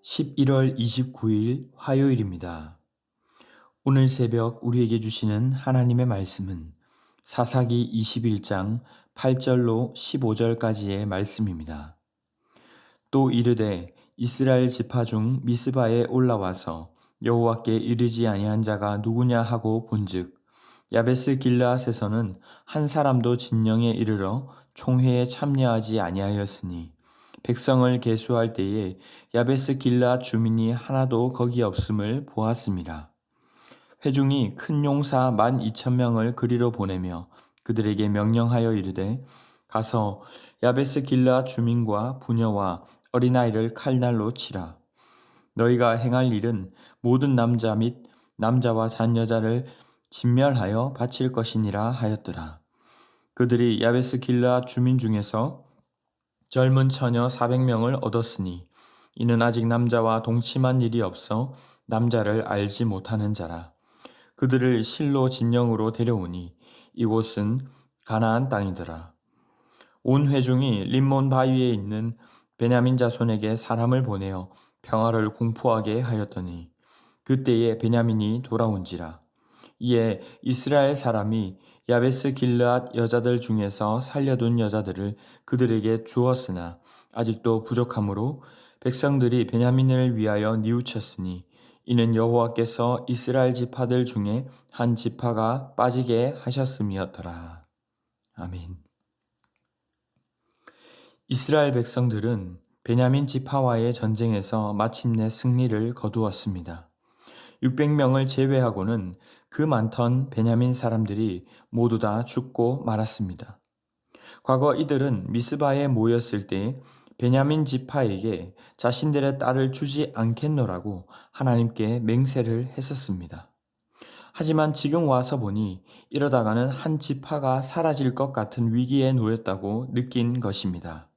11월 29일 화요일입니다. 오늘 새벽 우리에게 주시는 하나님의 말씀은 사사기 21장 8절로 15절까지의 말씀입니다. 또 이르되 이스라엘 지파 중 미스바에 올라와서 여호와께 이르지 아니한 자가 누구냐 하고 본즉 야베스 길르앗에서는 한 사람도 진영에 이르러 총회에 참여하지 아니하였으니 백성을 계수할 때에 야베스 길르앗 주민이 하나도 거기 없음을 보았음이라. 회중이 큰 용사 12,000명을 그리로 보내며 그들에게 명령하여 이르되 가서 야베스 길르앗 주민과 부녀와 어린아이를 칼날로 치라. 너희가 행할 일은 모든 남자 및 남자와 잔여자를 진멸하여 바칠 것이니라 하였더라. 그들이 야베스 길르앗 주민 중에서 젊은 처녀 400명을 얻었으니 이는 아직 남자와 동침한 일이 없어 남자를 알지 못하는 자라. 그들을 실로 진영으로 데려오니 이곳은 가나안 땅이더라. 온 회중이 림몬 바위에 있는 베냐민 자손에게 사람을 보내어 평화를 공포하게 하였더니 그때에 베냐민이 돌아온지라. 이에 이스라엘 사람이 야베스 길르앗 여자들 중에서 살려둔 여자들을 그들에게 주었으나 아직도 부족하므로 백성들이 베냐민을 위하여 뉘우쳤으니 이는 여호와께서 이스라엘 지파들 중에 한 지파가 빠지게 하셨음이었더라. 아멘. 이스라엘 백성들은 베냐민 지파와의 전쟁에서 마침내 승리를 거두었습니다. 600명을 제외하고는 그 많던 베냐민 사람들이 모두 다 죽고 말았습니다. 과거 이들은 미스바에 모였을 때 베냐민 지파에게 자신들의 딸을 주지 않겠노라고 하나님께 맹세를 했었습니다. 하지만 지금 와서 보니 이러다가는 한 지파가 사라질 것 같은 위기에 놓였다고 느낀 것입니다.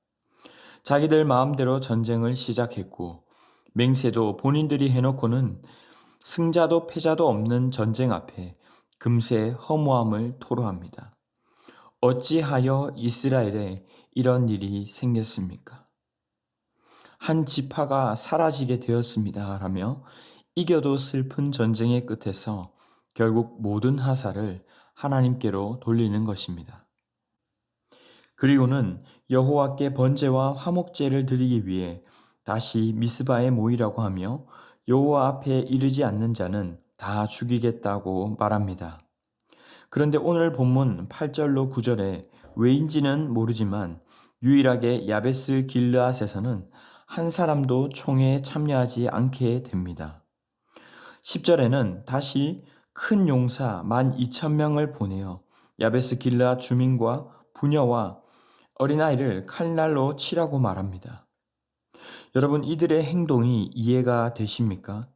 자기들 마음대로 전쟁을 시작했고 맹세도 본인들이 해놓고는 승자도 패자도 없는 전쟁 앞에 금세 허무함을 토로합니다. 어찌하여 이스라엘에 이런 일이 생겼습니까? 한 지파가 사라지게 되었습니다. 라며 이겨도 슬픈 전쟁의 끝에서 결국 모든 하사를 하나님께로 돌리는 것입니다. 그리고는 여호와께 번제와 화목제를 드리기 위해 다시 미스바에 모이라고 하며 여호와 앞에 이르지 않는 자는 다 죽이겠다고 말합니다. 그런데 오늘 본문 8절로 9절에 왜인지는 모르지만 유일하게 야베스 길르앗에서는 한 사람도 총회에 참여하지 않게 됩니다. 10절에는 다시 큰 용사 12,000명을 보내어 야베스 길르앗 주민과 부녀와 어린아이를 칼날로 치라고 말합니다. 여러분, 이들의 행동이 이해가 되십니까?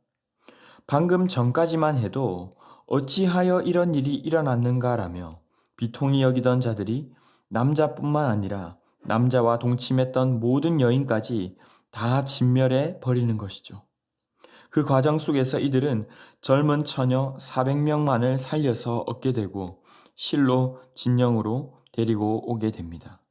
방금 전까지만 해도 어찌하여 이런 일이 일어났는가라며 비통히 여기던 자들이 남자뿐만 아니라 남자와 동침했던 모든 여인까지 다 진멸해 버리는 것이죠. 그 과정 속에서 이들은 젊은 처녀 400명만을 살려서 얻게 되고 실로 진영으로 데리고 오게 됩니다.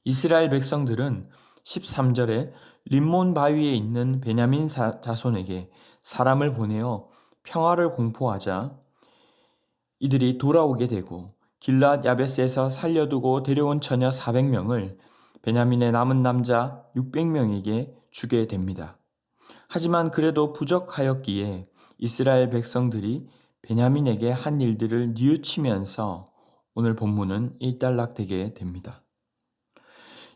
이스라엘 백성들은 13절에 림몬 바위에 있는 베냐민 자손에게 사람을 보내어 평화를 공포하자 이들이 돌아오게 되고 길앗 야베스에서 살려두고 데려온 처녀 400명을 베냐민의 남은 남자 600명에게 주게 됩니다. 하지만 그래도 부족하였기에 이스라엘 백성들이 베냐민에게 한 일들을 뉘우치면서 오늘 본문은 일단락되게 됩니다.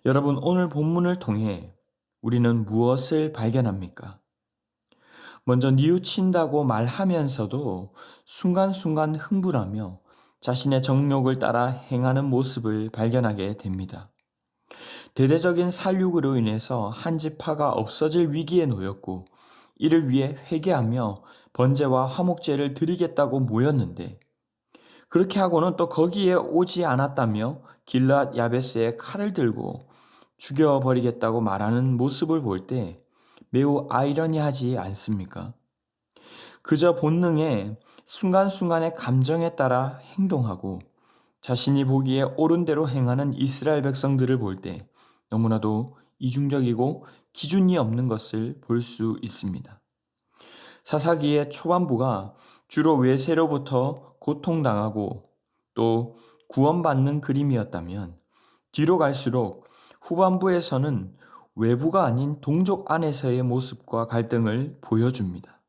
여러분, 오늘 본문을 통해 우리는 무엇을 발견합니까? 먼저 뉘우친다고 말하면서도 순간순간 흥분하며 자신의 정욕을 따라 행하는 모습을 발견하게 됩니다. 대대적인 살육으로 인해서 한 지파가 없어질 위기에 놓였고 이를 위해 회개하며 번제와 화목제를 드리겠다고 모였는데 그렇게 하고는 또 거기에 오지 않았다며 길앗 야베스에 칼을 들고 죽여버리겠다고 말하는 모습을 볼 때 매우 아이러니하지 않습니까? 그저 본능에 순간순간의 감정에 따라 행동하고 자신이 보기에 옳은 대로 행하는 이스라엘 백성들을 볼 때 너무나도 이중적이고 기준이 없는 것을 볼 수 있습니다. 사사기의 초반부가 주로 외세로부터 고통당하고 또 구원받는 그림이었다면 뒤로 갈수록 후반부에서는 외부가 아닌 동족 안에서의 모습과 갈등을 보여줍니다.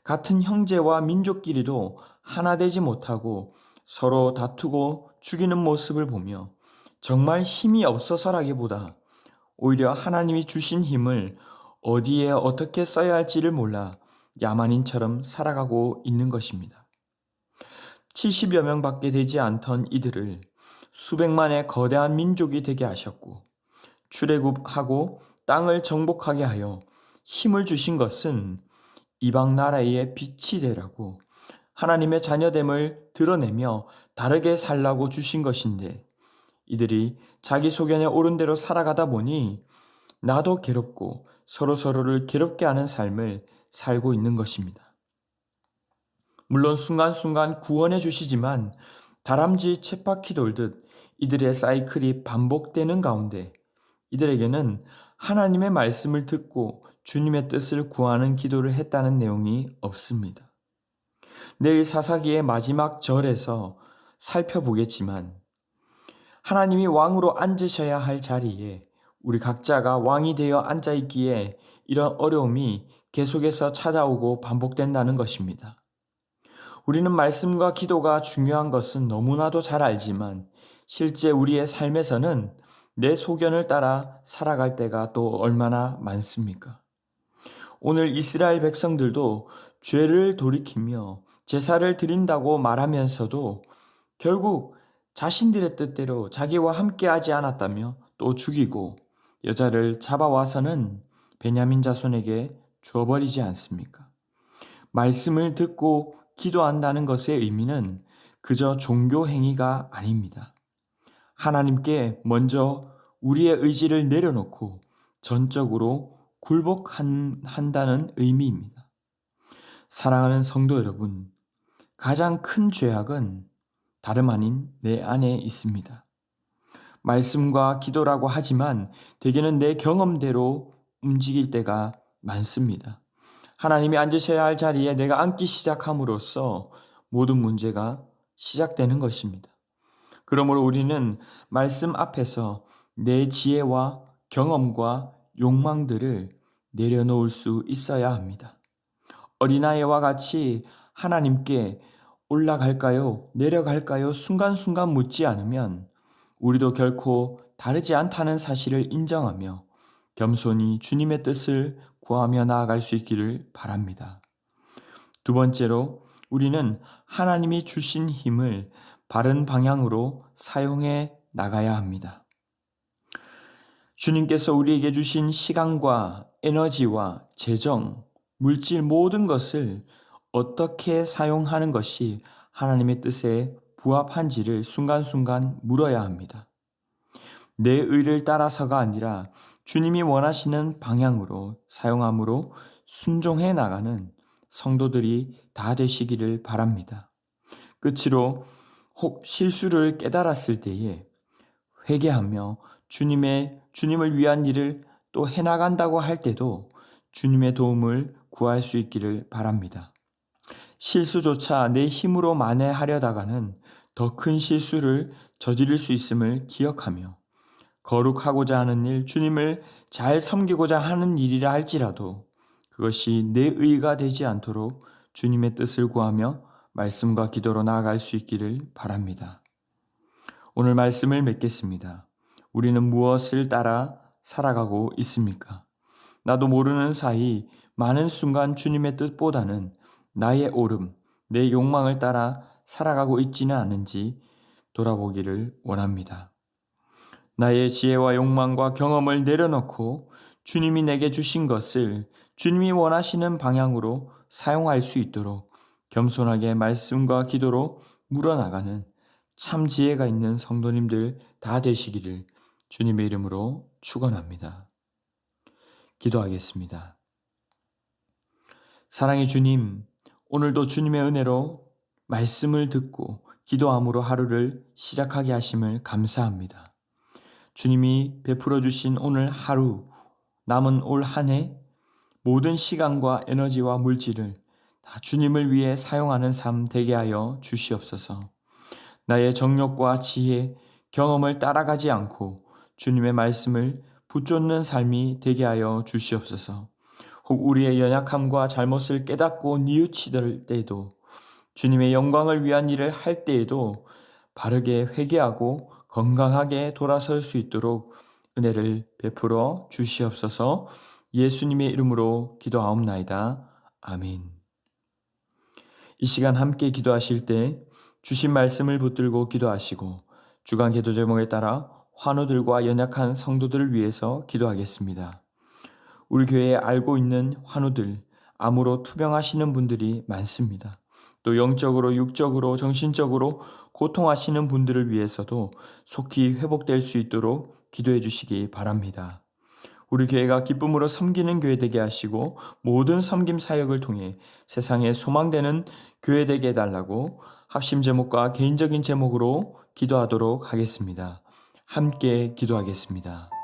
같은 형제와 민족끼리도 하나 되지 못하고 서로 다투고 죽이는 모습을 보며 정말 힘이 없어서라기보다 오히려 하나님이 주신 힘을 어디에 어떻게 써야 할지를 몰라 야만인처럼 살아가고 있는 것입니다. 70여 명밖에 되지 않던 이들을 수백만의 거대한 민족이 되게 하셨고 출애굽하고 땅을 정복하게 하여 힘을 주신 것은 이방 나라의 빛이 되라고 하나님의 자녀됨을 드러내며 다르게 살라고 주신 것인데 이들이 자기 소견에 옳은 대로 살아가다 보니 나도 괴롭고 서로를 괴롭게 하는 삶을 살고 있는 것입니다. 물론 순간순간 구원해 주시지만 다람쥐 쳇바퀴 돌듯 이들의 사이클이 반복되는 가운데 이들에게는 하나님의 말씀을 듣고 주님의 뜻을 구하는 기도를 했다는 내용이 없습니다. 내일 사사기의 마지막 절에서 살펴보겠지만 하나님이 왕으로 앉으셔야 할 자리에 우리 각자가 왕이 되어 앉아 있기에 이런 어려움이 계속해서 찾아오고 반복된다는 것입니다. 우리는 말씀과 기도가 중요한 것은 너무나도 잘 알지만 실제 우리의 삶에서는 내 소견을 따라 살아갈 때가 또 얼마나 많습니까? 오늘 이스라엘 백성들도 죄를 돌이키며 제사를 드린다고 말하면서도 결국 자신들의 뜻대로 자기와 함께하지 않았다며 또 죽이고 여자를 잡아와서는 베냐민 자손에게 줘버리지 않습니까? 말씀을 듣고 기도한다는 것의 의미는 그저 종교 행위가 아닙니다. 하나님께 먼저 우리의 의지를 내려놓고 전적으로 굴복한다는 의미입니다. 사랑하는 성도 여러분, 가장 큰 죄악은 다름 아닌 내 안에 있습니다. 말씀과 기도라고 하지만 대개는 내 경험대로 움직일 때가 많습니다. 하나님이 앉으셔야 할 자리에 내가 앉기 시작함으로써 모든 문제가 시작되는 것입니다. 그러므로 우리는 말씀 앞에서 내 지혜와 경험과 욕망들을 내려놓을 수 있어야 합니다. 어린아이와 같이 하나님께 올라갈까요? 내려갈까요? 순간순간 묻지 않으면 우리도 결코 다르지 않다는 사실을 인정하며 겸손히 주님의 뜻을 구하며 나아갈 수 있기를 바랍니다. 두 번째로 우리는 하나님이 주신 힘을 바른 방향으로 사용해 나가야 합니다. 주님께서 우리에게 주신 시간과 에너지와 재정, 물질 모든 것을 어떻게 사용하는 것이 하나님의 뜻에 부합한지를 순간순간 물어야 합니다. 내 의를 따라서가 아니라 주님이 원하시는 방향으로 사용함으로 순종해 나가는 성도들이 다 되시기를 바랍니다. 끝으로 혹 실수를 깨달았을 때에 회개하며 주님을 위한 일을 또 해나간다고 할 때도 주님의 도움을 구할 수 있기를 바랍니다. 실수조차 내 힘으로 만회하려다가는 더 큰 실수를 저지를 수 있음을 기억하며 거룩하고자 하는 일, 주님을 잘 섬기고자 하는 일이라 할지라도 그것이 내 의가 되지 않도록 주님의 뜻을 구하며 말씀과 기도로 나아갈 수 있기를 바랍니다. 오늘 말씀을 맺겠습니다. 우리는 무엇을 따라 살아가고 있습니까? 나도 모르는 사이 많은 순간 주님의 뜻보다는 나의 오름, 내 욕망을 따라 살아가고 있지는 않은지 돌아보기를 원합니다. 나의 지혜와 욕망과 경험을 내려놓고 주님이 내게 주신 것을 주님이 원하시는 방향으로 사용할 수 있도록 겸손하게 말씀과 기도로 물어나가는 참 지혜가 있는 성도님들 다 되시기를 주님의 이름으로 축원합니다. 기도하겠습니다. 사랑의 주님, 오늘도 주님의 은혜로 말씀을 듣고 기도함으로 하루를 시작하게 하심을 감사합니다. 주님이 베풀어 주신 오늘 하루, 남은 올 한 해 모든 시간과 에너지와 물질을 다 주님을 위해 사용하는 삶 되게 하여 주시옵소서. 나의 정욕과 지혜, 경험을 따라가지 않고 주님의 말씀을 붙잡는 삶이 되게 하여 주시옵소서. 혹 우리의 연약함과 잘못을 깨닫고 뉘우치들 때에도 주님의 영광을 위한 일을 할 때에도 바르게 회개하고 건강하게 돌아설 수 있도록 은혜를 베풀어 주시옵소서. 예수님의 이름으로 기도하옵나이다. 아멘. 이 시간 함께 기도하실 때 주신 말씀을 붙들고 기도하시고 주간 기도 제목에 따라 환우들과 연약한 성도들을 위해서 기도하겠습니다. 우리 교회에 알고 있는 환우들, 암으로 투병하시는 분들이 많습니다. 또 영적으로, 육적으로, 정신적으로 고통하시는 분들을 위해서도 속히 회복될 수 있도록 기도해 주시기 바랍니다. 우리 교회가 기쁨으로 섬기는 교회 되게 하시고 모든 섬김 사역을 통해 세상에 소망되는 교회 되게 해달라고 합심 제목과 개인적인 제목으로 기도하도록 하겠습니다. 함께 기도하겠습니다.